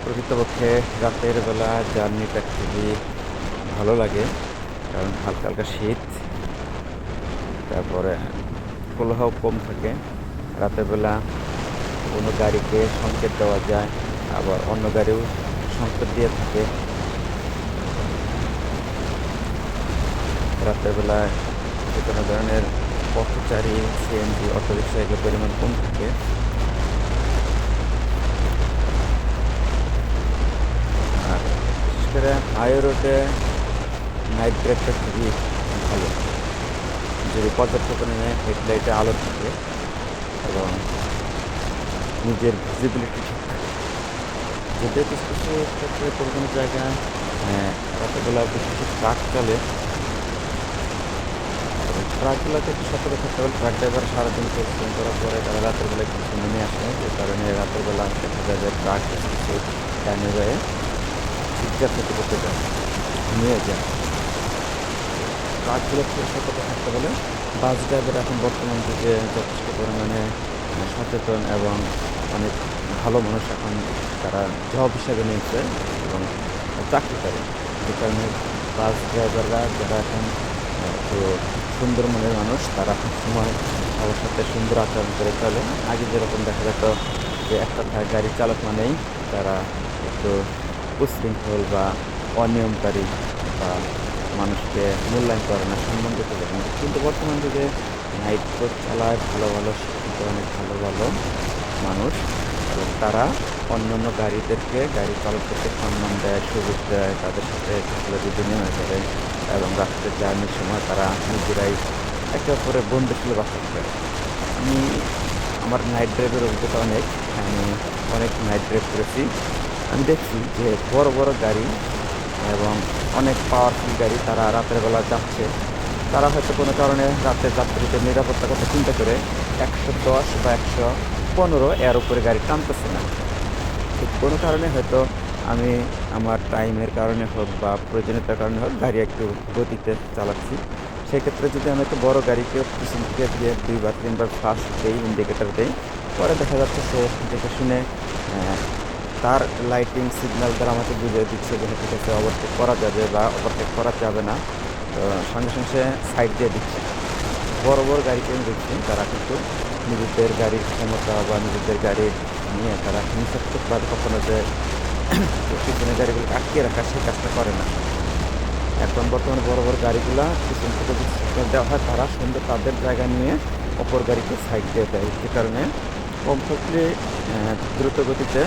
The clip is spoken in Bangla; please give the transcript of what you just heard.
প্রকৃতপক্ষে রাতের বেলা জার্নিটা খুবই ভালো লাগে, কারণ হালকা হালকা শীত, তারপরে কোলাহল কম থাকে। রাতের বেলা কোনো গাড়িকে সংকেত দেওয়া যায়, আবার অন্য গাড়িও সংকেত দিয়ে থাকে। রাতের বেলায় যে কোনো ধরনের পথচারী, সিএনজি, অটোরিক্সা এগুলোর পরিমাণ কম থাকে। আর বিশেষ করে হাই রোডে নাইট ড্রাইভটা খুবই ভালো, যদি পর্যাপ্ত পরিমাণে হেডলাইটে আলো থাকে এবং নিজের ভিজিবিলিটি ঠিক থাকে। যদিও কিছু কিছু ক্ষেত্রে কোনো কোনো জায়গায় রাতের বেলা বেশি কিছু ট্রাক চলে, ট্রাকগুলোকে একটু সতর্ক থাকতে হবে। ট্রাক ড্রাইভার সারাদিন পরিশ্রম করার পরে তারা রাতের বেলায় কিছু নেমে আসে, যে কারণে রাতের বেলা দেখা যায় যে ট্রাক কিছু ডানে যায়, চিৎকার ক্ষতি করতে যায়, নিয়ে যায়। ট্রাকগুলো থেকে সতর্ক থাকতে বলে বাস ড্রাইভার এখন বর্তমান যুগে যথেষ্ট পরিমাণে সচেতন এবং অনেক ভালো মানুষ এখন তারা জব হিসাবে নিয়েছে এবং চাকরি করে। যে কারণে বাস ড্রাইভাররা যারা এখন একটু সুন্দর মনের মানুষ, তারা সবসময় সবার সাথে সুন্দর আচরণ করে চলে। আগে যেরকম দেখা যেত যে একটা গাড়ি চালক মানেই তারা একটু উচ্ছৃঙ্খল বা অনিয়মকারী বা মানুষকে মূল্যায়ন করে না, সম্মান দিতে পারে না। কিন্তু বর্তমান যুগে নাইট কোচ চালায় ভালো ভালো শিক্ষিত অনেক ভালো ভালো মানুষ, এবং তারা অন্যান্য গাড়ি চালকদেরকে সম্মান দেয়, সুযোগ দেয়, তাদের সাথে যদি বিনিময় করে, এবং রাস্তায় জার্নির সময় তারা নিজেরাই একে অপরের বন্ধুসুলভ ব্যবহার করে। আমি আমার নাইট ড্রাইভের অভিজ্ঞতা অনেক, আমি অনেক নাইট ড্রাইভ করেছি। আমি দেখছি যে বড় বড় গাড়ি এবং অনেক পাওয়ারফুল গাড়ি তারা রাতের বেলা যাচ্ছে, তারা হয়তো কোনো কারণে রাতের যাত্রীদের নিরাপত্তার কথা চিন্তা করে 110 বা 115 এর উপরে গাড়ি টানতেছে না। ঠিক কোনো কারণে হয়তো আমি আমার টাইমের কারণে হোক বা প্রয়োজনীয়তার কারণে হোক গাড়ি একটু গতিতে চালাচ্ছি। সেক্ষেত্রে যদি আমি একটা বড় গাড়িকে পিছন থেকে দিয়ে 2 বা 3 বার ফ্লাশ দেই, ইন্ডিকেটার দেই, পরে দেখা যাচ্ছে সে দেখে শুনে তার লাইটিং সিগন্যাল দ্বারা আমাকে বুঝিয়ে দিচ্ছে যে ঠিক আছে, ওভারটেক করা যাবে বা ওভারটেক করা যাবে না। তো সঙ্গে সঙ্গে সে সাইড দিয়ে দিচ্ছে। বড় বড় গাড়িকে আমি দেখছি তারা কিন্তু নিজেদের গাড়ির ক্ষমতা বা নিজেদের গাড়ি নিয়ে তারা হিংসাত্মকভাবে কখনো যে পিছনের গাড়িগুলোকে আটকিয়ে রাখা, সেই কাজটা করে না। এখন বর্তমানে বড় বড় গাড়িগুলা পিছন থেকে যে সিগন্যাল দেওয়া হয়, তারা সুন্দর তাদের জায়গা নিয়ে অপর গাড়িকে সাইড দিয়ে দেয়, যে কারণে কমপক্ষে দ্রুত গতিতে